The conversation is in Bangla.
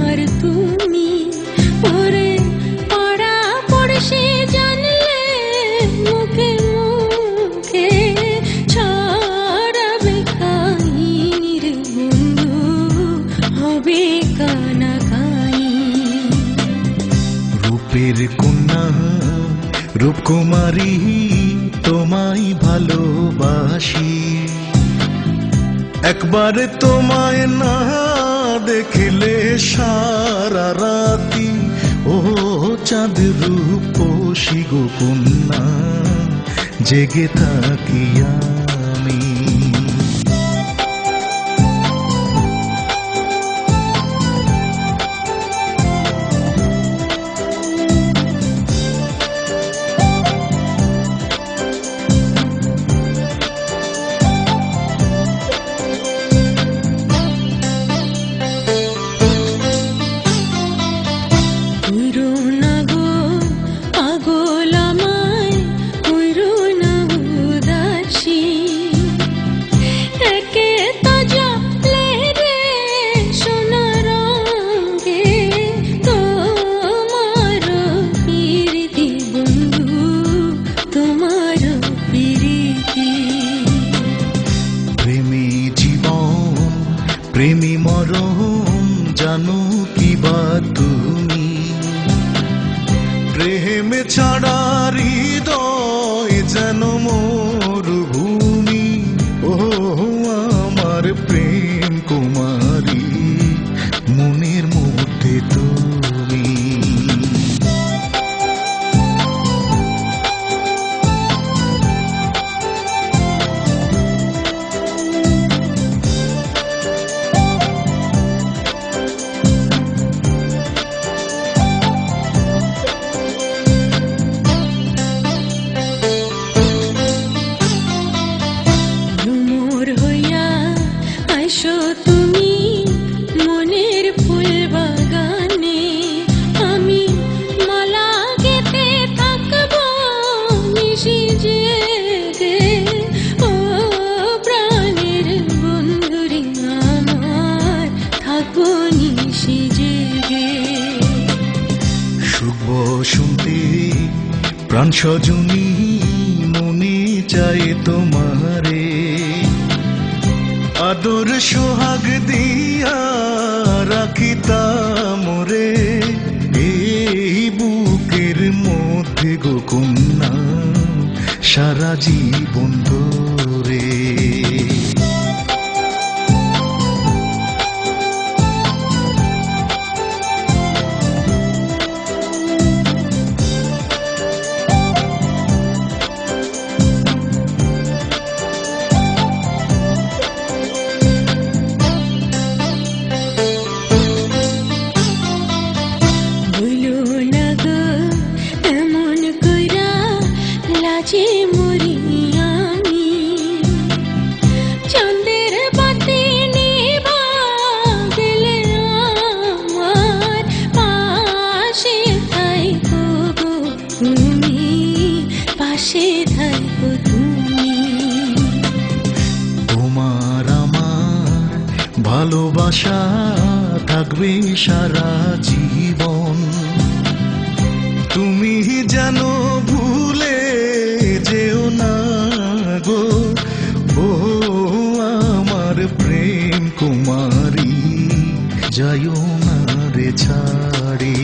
আর তুমি ওরে পাড়া পড়শি জানলে মুখে মুখে ছড়াবে কাহিনীর বন্ধু হবে কানাকাই। রূপের কন্যা রূপকুমারী তোমায় ভালোবাসি, একবার তোমায় না দেখলে সারা রাতি ও চাঁদ রূপসী গো কন্যা জেগে থাকি আমি। প্রেমী মরণ জানো কি বা তুমি, প্রেম ছাড়া হৃদয় যেন মরুভূমি। ও আমার প্রেম কুমারী মনের মধ্যে তুমি। তুমি মনের ফুল বাগানে আমি মালা গেঁথে থাকবো নিশি জেগে। ও প্রাণের বন্ধুরে আমার থাকবো নিশি জেগে। শুভ শুনতে প্রাণ সজনী মনে চায় তোমারে, আদর সোহাগ দিয়া রাখিতাম রে এই বুকের মধ্যে গো কন্যা সারা জীবন ধরে। লাজে মরি আমি চাঁদের বাতি নিভা গেলে আমার পাশে থাইকো গো তুমি, পাশে থাইকো তুমি। তোমার আমার ভালোবাসা থাকবে সারা জীবন, তুমি যেন ভুলে যেও না গো ও আমার প্রেম কুমারী, যাইও না রে ছাড়ে।